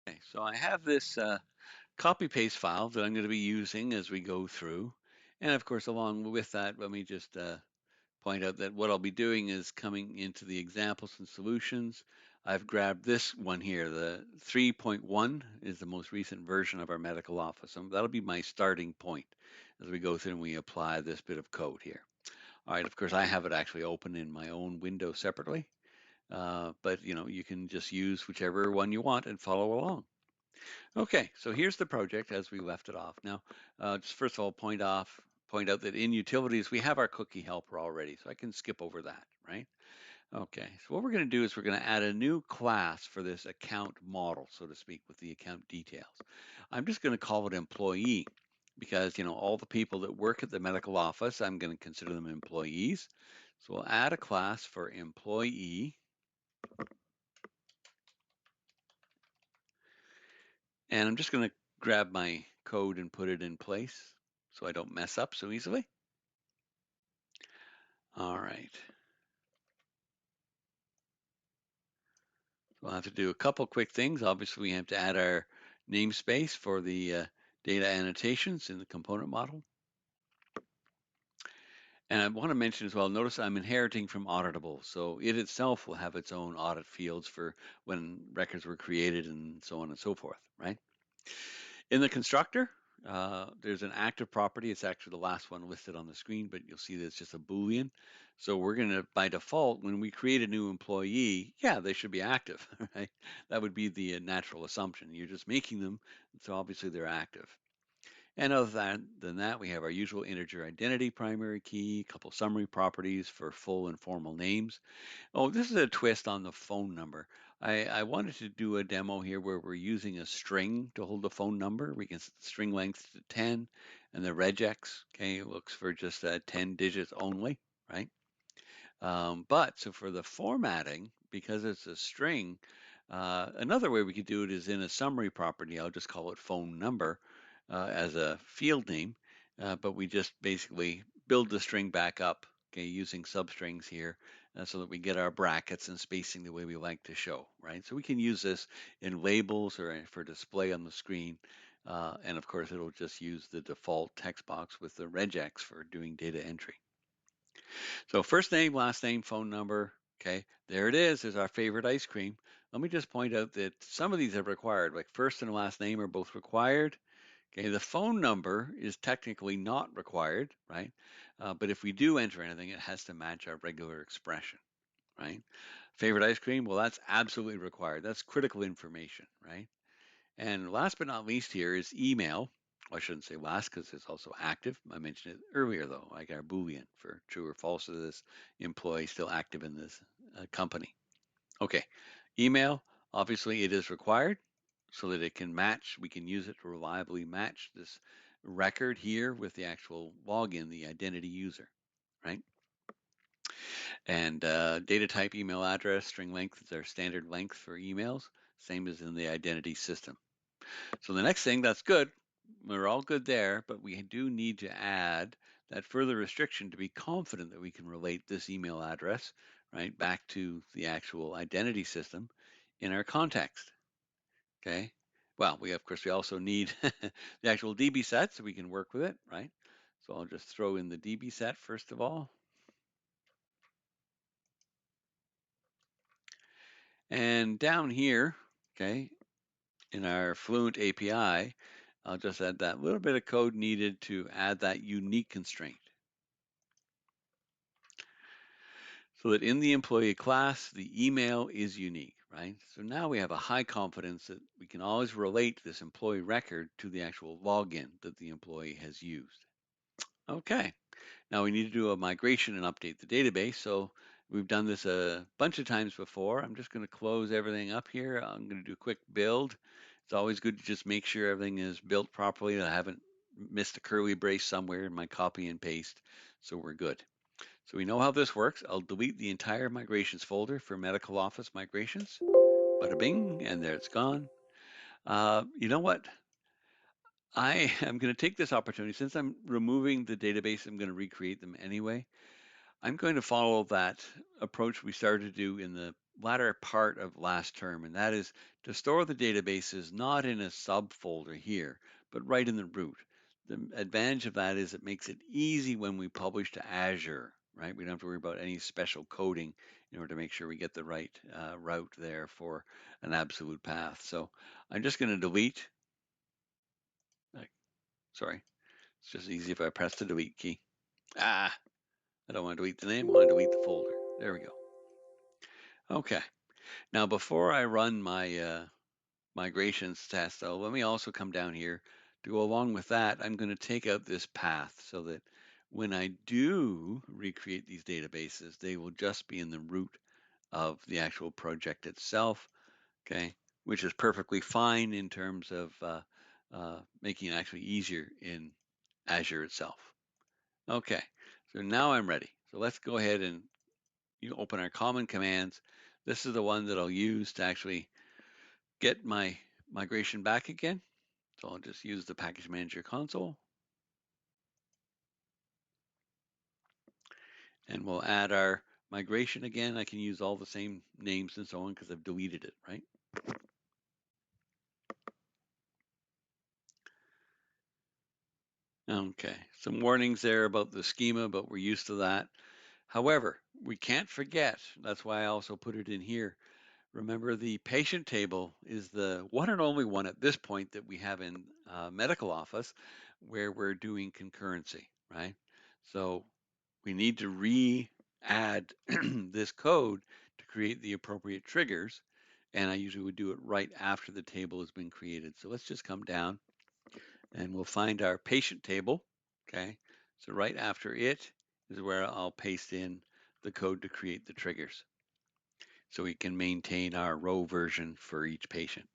Okay, so I have this copy paste file that I'm going to be using as we go through. And of course, along with that, let me just point out that what I'll be doing is coming into the examples and solutions. I've grabbed this one here. The 3.1 is the most recent version of our medical office. And that'll be my starting point as we go through and we apply this bit of code here. All right, of course, I have it actually open in my own window separately. But you can just use whichever one you want and follow along. Okay, so here's the project as we left it off. Now, just first of all, point out that in utilities, we have our cookie helper already, so I can skip over that, right? Okay, so what we're going to do is we're going to add a new class for this account model, so to speak, with the account details. I'm just going to call it employee because, all the people that work at the medical office, I'm going to consider them employees. So we'll add a class for employee, and I'm just going to grab my code and put it in place so I don't mess up so easily. All right. So we'll have to do a couple quick things. Obviously, we have to add our namespace for the data annotations in the component model. And I want to mention as well, notice I'm inheriting from auditable. So it itself will have its own audit fields for when records were created and so on and so forth, right? In the constructor, there's an active property. It's actually the last one listed on the screen, but you'll see that it's just a Boolean. So we're going to, by default, when we create a new employee, yeah, they should be active, right? That would be the natural assumption. You're just making them, so obviously they're active. And other than that, we have our usual integer identity primary key, a couple summary properties for full and formal names. Oh, this is a twist on the phone number. I wanted to do a demo here where we're using a string to hold the phone number. We can set the string length to 10 and the regex, okay, looks for just 10 digits only, right? But so for the formatting, because it's a string, another way we could do it is in a summary property. I'll just call it phone number as a field name, but we just basically build the string back up, okay, using substrings here so that we get our brackets and spacing the way we like to show, right? So we can use this in labels or for display on the screen. And of course, it'll just use the default text box with the regex for doing data entry. So first name, last name, phone number. Okay, there it is. There's our favorite ice cream. Let me just point out that some of these are required, like first and last name are both required. Okay, the phone number is technically not required, right? But if we do enter anything, it has to match our regular expression, right? Favorite ice cream, well, that's absolutely required. That's critical information, right? And last but not least here is email. Well, I shouldn't say last because it's also active. I mentioned it earlier though, like our Boolean for true or false is this employee still active in this company. Okay, email, obviously it is required so that it can match. We can use it to reliably match this record here with the actual login, the identity user, right? And data type, email address, string length is our standard length for emails, same as in the identity system. So the next thing, that's good. We're all good there, but we do need to add that further restriction to be confident that we can relate this email address, right, back to the actual identity system in our context. Okay. Well, of course, we also need the actual DB set so we can work with it, right? So I'll just throw in the DB set first of all. And down here, okay, in our Fluent API, I'll just add that little bit of code needed to add that unique constraint. So that in the employee class, the email is unique, right? So now we have a high confidence that we can always relate this employee record to the actual login that the employee has used. Okay, now we need to do a migration and update the database. So we've done this a bunch of times before. I'm just going to close everything up here. I'm going to do a quick build. It's always good to just make sure everything is built properly. I haven't missed a curly brace somewhere in my copy and paste, so we're good. So we know how this works. I'll delete the entire migrations folder for medical office migrations. Bada bing, and there it's gone. You know what? I am going to take this opportunity, since I'm removing the database, I'm going to recreate them anyway. I'm going to follow that approach we started to do in the latter part of last term, and that is to store the databases not in a subfolder here, but right in the root. The advantage of that is it makes it easy when we publish to Azure, right? We don't have to worry about any special coding in order to make sure we get the right route there for an absolute path. So I'm just going to delete. Sorry, it's just easy if I press the delete key. Ah, I don't want to delete the name, I want to delete the folder. There we go. Okay, now before I run my migrations test, though, let me also come down here. To go along with that, I'm going to take out this path so that when I do recreate these databases, they will just be in the root of the actual project itself, okay, which is perfectly fine in terms of making it actually easier in Azure itself. Okay, so now I'm ready. So let's go ahead and open our common commands. This is the one that I'll use to actually get my migration back again. So I'll just use the package manager console and we'll add our migration again. I can use all the same names and so on because I've deleted it, right? Okay, some warnings there about the schema, but we're used to that. However, we can't forget, that's why I also put it in here. Remember, the patient table is the one and only one at this point that we have in medical office where we're doing concurrency, right? So we need to re-add this code to create the appropriate triggers. And I usually would do it right after the table has been created. So let's just come down and we'll find our patient table. Okay. So right after it is where I'll paste in the code to create the triggers so we can maintain our row version for each patient.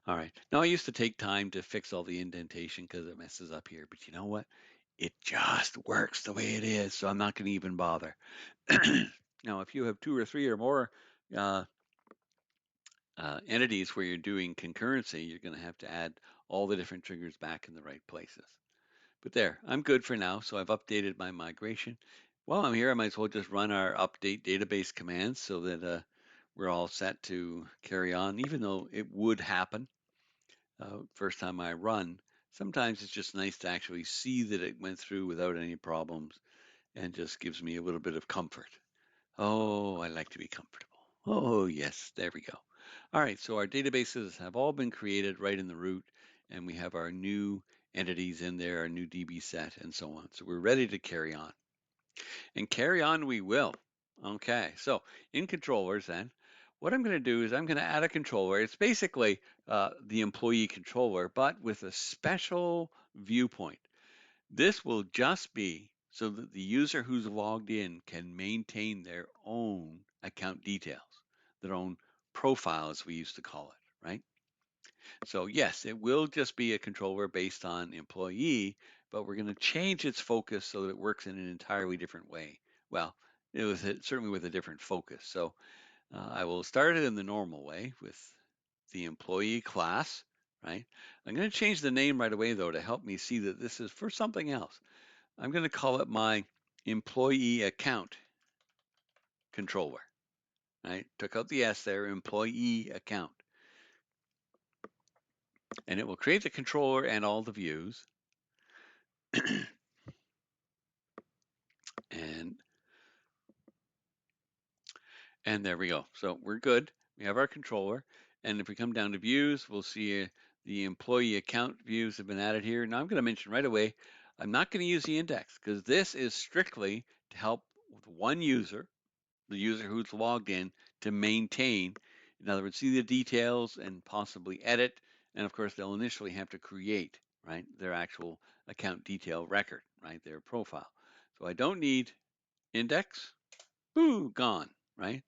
All right. Now I used to take time to fix all the indentation because it messes up here, but you know what? It just works the way it is, so I'm not going to even bother. Now, if you have two or three or more uh, entities where you're doing concurrency, you're going to have to add all the different triggers back in the right places. But there, I'm good for now. So I've updated my migration. While I'm here, I might as well just run our update database commands so that we're all set to carry on, even though it would happen first time I run. Sometimes it's just nice to actually see that it went through without any problems and just gives me a little bit of comfort. Oh, I like to be comfortable. Oh, yes, there we go. All right, so our databases have all been created right in the root, and we have our new entities in there, our new DB set, and so on. So we're ready to carry on. And carry on we will. Okay, so in controllers then, what I'm going to do is I'm going to add a controller. It's basically the employee controller, but with a special viewpoint. This will just be so that the user who's logged in can maintain their own account details, their own profile, as we used to call it, right? So yes, it will just be a controller based on employee, but we're going to change its focus so that it works in an entirely different way. Well, it was certainly with a different focus. So I will start it in the normal way with the employee class, right? I'm going to change the name right away though to help me see that this is for something else. I'm going to call it my employee account controller, right? Took out the S there, employee account. And it will create the controller and all the views. and and there we go. So we're good. We have our controller. And if we come down to views, we'll see the employee account views have been added here. Now I'm going to mention right away, I'm not going to use the index because this is strictly to help with one user, the user who's logged in, to maintain, in other words, see the details and possibly edit. And of course, they'll initially have to create, right, their actual account detail record, right, their profile. So I don't need index, boo, gone, right?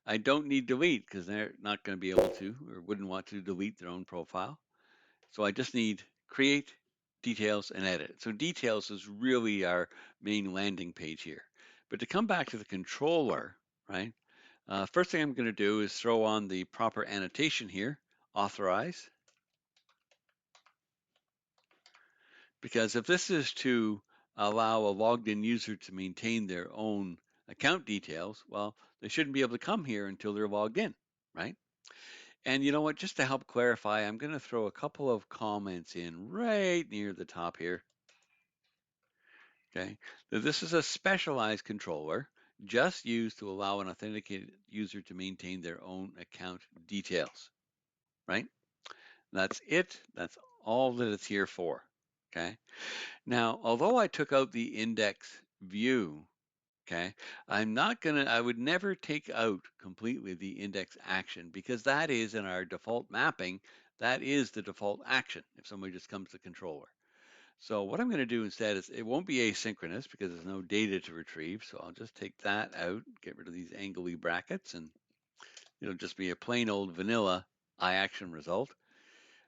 I don't need delete because they're not going to be able to or wouldn't want to delete their own profile. So I just need create, details, and edit. So details is really our main landing page here. But to come back to the controller, right? First thing I'm going to do is throw on the proper annotation here, authorize. Because if this is to allow a logged in user to maintain their own account details, well, they shouldn't be able to come here until they're logged in, right? And you know what? Just to help clarify, I'm going to throw a couple of comments in right near the top here. Okay, so this is a specialized controller just used to allow an authenticated user to maintain their own account details, right? That's it. That's all that it's here for. Okay. Now, although I took out the index view, okay, I would never take out completely the index action because that is in our default mapping, that is the default action if somebody just comes to the controller. So what I'm going to do instead is it won't be asynchronous because there's no data to retrieve. So I'll just take that out, get rid of these angly brackets, and it'll just be a plain old vanilla iAction result.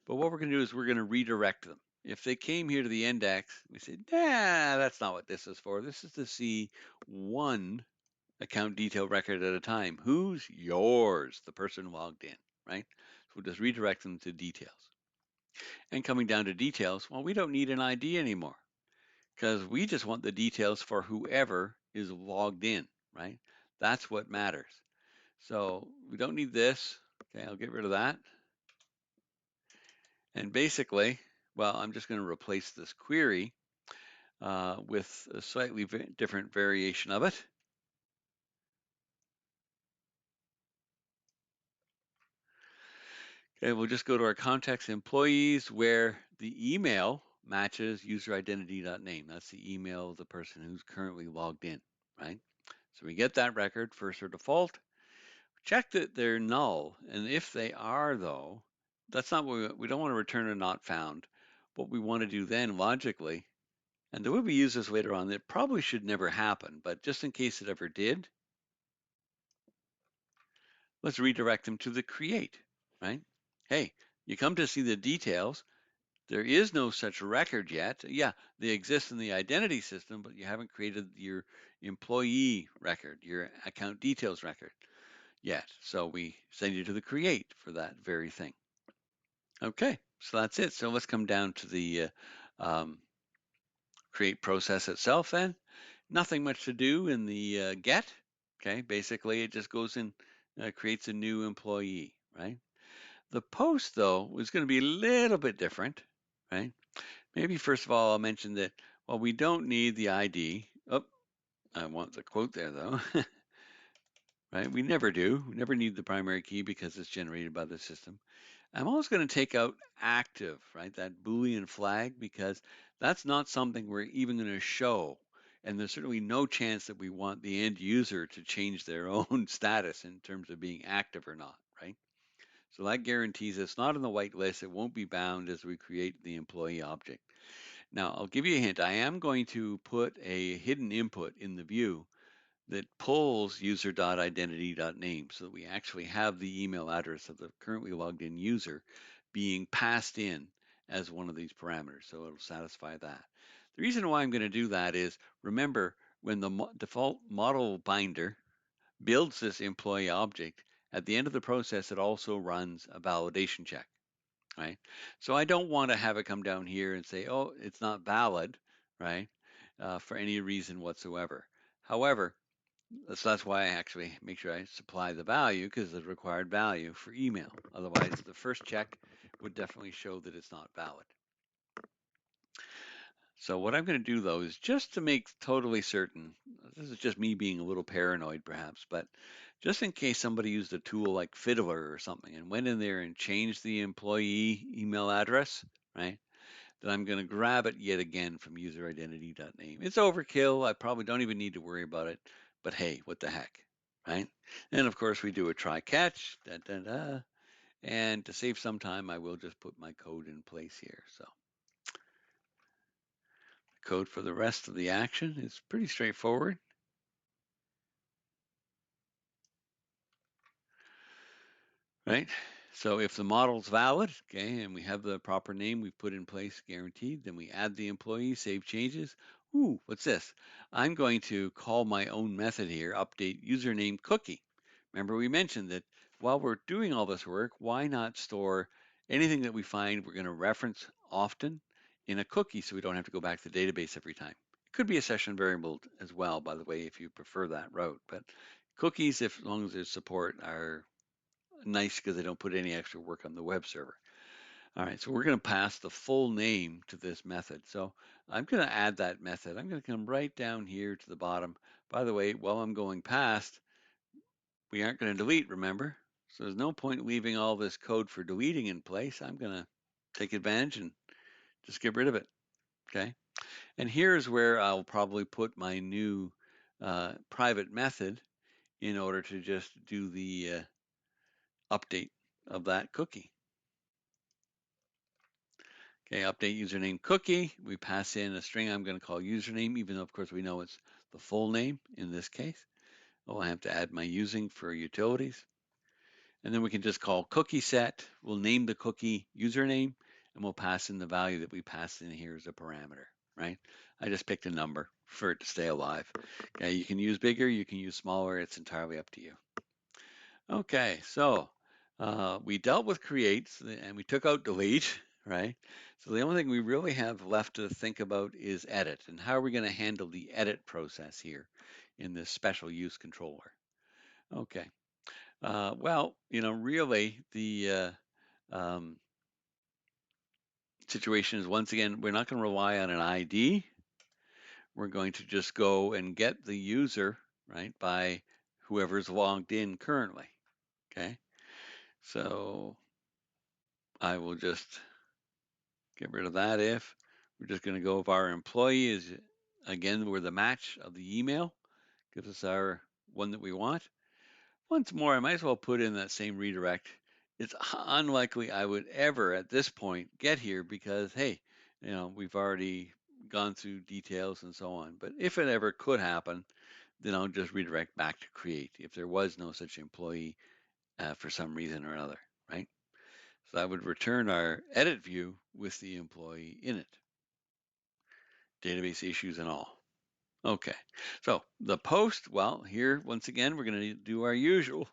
But what we're going to do is we're going to redirect them. If they came here to the index, we say, nah, that's not what this is for. This is to see one account detail record at a time. Who's yours? The person logged in, right? So we'll just redirect them to details. And coming down to details, well, we don't need an ID anymore because we just want the details for whoever is logged in, right? That's what matters. So we don't need this. Okay, I'll get rid of that. And basically, well, I'm just going to replace this query with a slightly different variation of it. Okay, we'll just go to our context employees where the email matches user identity.name. That's the email of the person who's currently logged in, right? So we get that record first or default, check that they're null. And if they are though, that's not what we don't want to return a not found. What we want to do then logically, and there will be users later on that probably should never happen, but just in case it ever did, let's redirect them to the create, right? Hey, you come to see the details. There is no such record yet. Yeah, they exist in the identity system, but you haven't created your employee record, your account details record yet. So we send you to the create for that very thing. Okay, so that's it. So let's come down to the um, create process itself then. Nothing much to do in the get. Okay, basically it just goes in, creates a new employee, right? The post though is going to be a little bit different, right? Maybe first of all I'll mention that, well, we don't need the ID. Oh, I want the quote there though. Right? We never do. We never need the primary key because it's generated by the system. I'm also going to take out active, right? That Boolean flag, because that's not something we're even going to show. And there's certainly no chance that we want the end user to change their own status in terms of being active or not, right? So that guarantees it's not in the whitelist. It won't be bound as we create the employee object. Now, I'll give you a hint. I am going to put a hidden input in the view that pulls user.identity.name so that we actually have the email address of the currently logged in user being passed in as one of these parameters. So it'll satisfy that. The reason why I'm going to do that is, remember, when the default model binder builds this employee object, at the end of the process, it also runs a validation check, right? So I don't want to have it come down here and say, oh, it's not valid, right, for any reason whatsoever. However, so that's why I actually make sure I supply the value, because the required value for email. Otherwise, the first check would definitely show that it's not valid. So what I'm going to do though is just to make totally certain, this is just me being a little paranoid perhaps, but just in case somebody used a tool like Fiddler or something and went in there and changed the employee email address, right? Then I'm going to grab it yet again from useridentity.name. It's overkill. I probably don't even need to worry about it, but hey, what the heck, right? And of course we do a try catch, da, da, da. And to save some time, I will just put my code in place here. So the code for the rest of the action is pretty straightforward. Right? So if the model's valid, okay, and we have the proper name we've put in place guaranteed, then we add the employee, save changes. Ooh, what's this? I'm going to call my own method here, update username cookie. Remember we mentioned that while we're doing all this work, why not store anything that we find we're going to reference often in a cookie so we don't have to go back to the database every time. It could be a session variable as well, by the way, if you prefer that route. But cookies, if as long as there's support, are nice because they don't put any extra work on the web server. All right, so we're going to pass the full name to this method. So I'm going to add that method. I'm going to come right down here to the bottom. By the way, while I'm going past, we aren't going to delete, remember? So there's no point leaving all this code for deleting in place. I'm going to take advantage and just get rid of it, okay? And here's where I'll probably put my new private method in order to just do the update of that cookie. Okay, update username cookie. We pass in a string I'm going to call username, even though, of course, we know it's the full name in this case. Oh, I have to add my using for utilities. And then we can just call cookie set. We'll name the cookie username, and we'll pass in the value that we passed in here as a parameter, right? I just picked a number for it to stay alive. Okay, you can use bigger, you can use smaller. It's entirely up to you. Okay, so we dealt with create and we took out delete, right? So the only thing we really have left to think about is edit, and how are we going to handle the edit process here in this special use controller? Okay, well, really the situation is, once again, we're not going to rely on an ID. We're going to just go and get the user, right, by whoever's logged in currently, okay? So I will just get rid of that if. We're just going to go if our employee is, again, we're the match of the email, gives us our one that we want. Once more, I might as well put in that same redirect. It's unlikely I would ever at this point get here because, hey, we've already gone through details and so on. But if it ever could happen, then I'll just redirect back to create if there was no such employee for some reason or another, right? So I would return our edit view with the employee in it, database issues and all. Okay, so the post, well, here, once again, we're going to do our usual.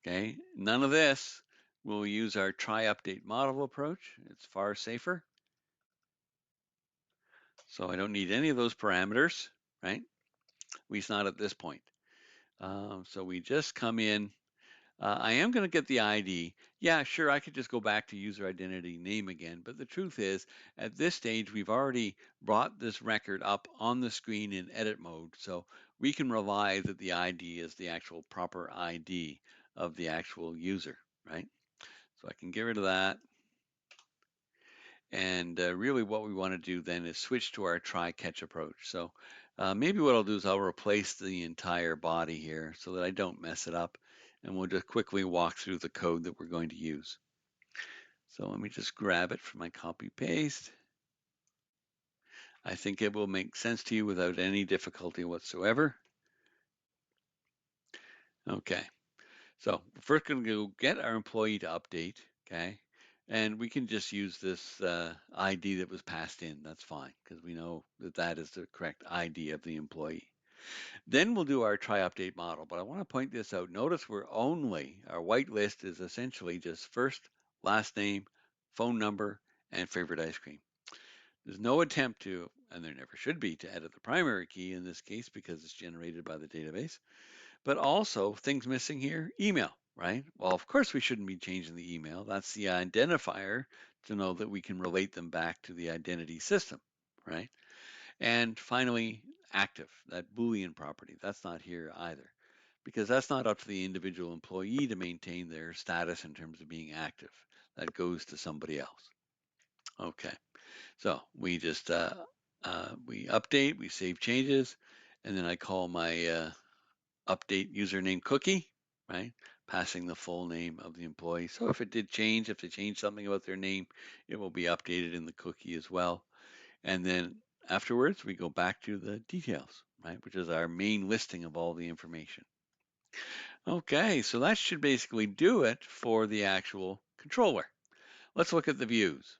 Okay, none of this. We'll use our try update model approach. It's far safer. So I don't need any of those parameters, right? At least not at this point. So we just come in. I am going to get the ID. Yeah, sure, I could just go back to user identity name again. But the truth is, at this stage, we've already brought this record up on the screen in edit mode. So we can rely that the ID is the actual proper ID of the actual user, right? So I can get rid of that. And really what we want to do then is switch to our try-catch approach. So maybe what I'll do is I'll replace the entire body here so that I don't mess it up. And we'll just quickly walk through the code that we're going to use. So let me just grab it from my copy paste. I think it will make sense to you without any difficulty whatsoever. Okay, so we're first going to go get our employee to update, okay? And we can just use this ID that was passed in. That's fine, because we know that that is the correct ID of the employee. Then we'll do our try update model. But I want to point this out. Notice our white list is essentially just first, last name, phone number, and favorite ice cream. There's no attempt to, and there never should be, to edit the primary key in this case because it's generated by the database. But also, things missing here, email, right? Well, of course we shouldn't be changing the email. That's the identifier to know that we can relate them back to the identity system, right? And finally, active, that Boolean property, that's not here either, because that's not up to the individual employee to maintain their status in terms of being active. That goes to somebody else. Okay, so we just, we update, we save changes, and then I call my update username cookie, right? Passing the full name of the employee. So if it did change, if they changed something about their name, it will be updated in the cookie as well. And then afterwards, we go back to the details, right? Which is our main listing of all the information. Okay, so that should basically do it for the actual controller. Let's look at the views.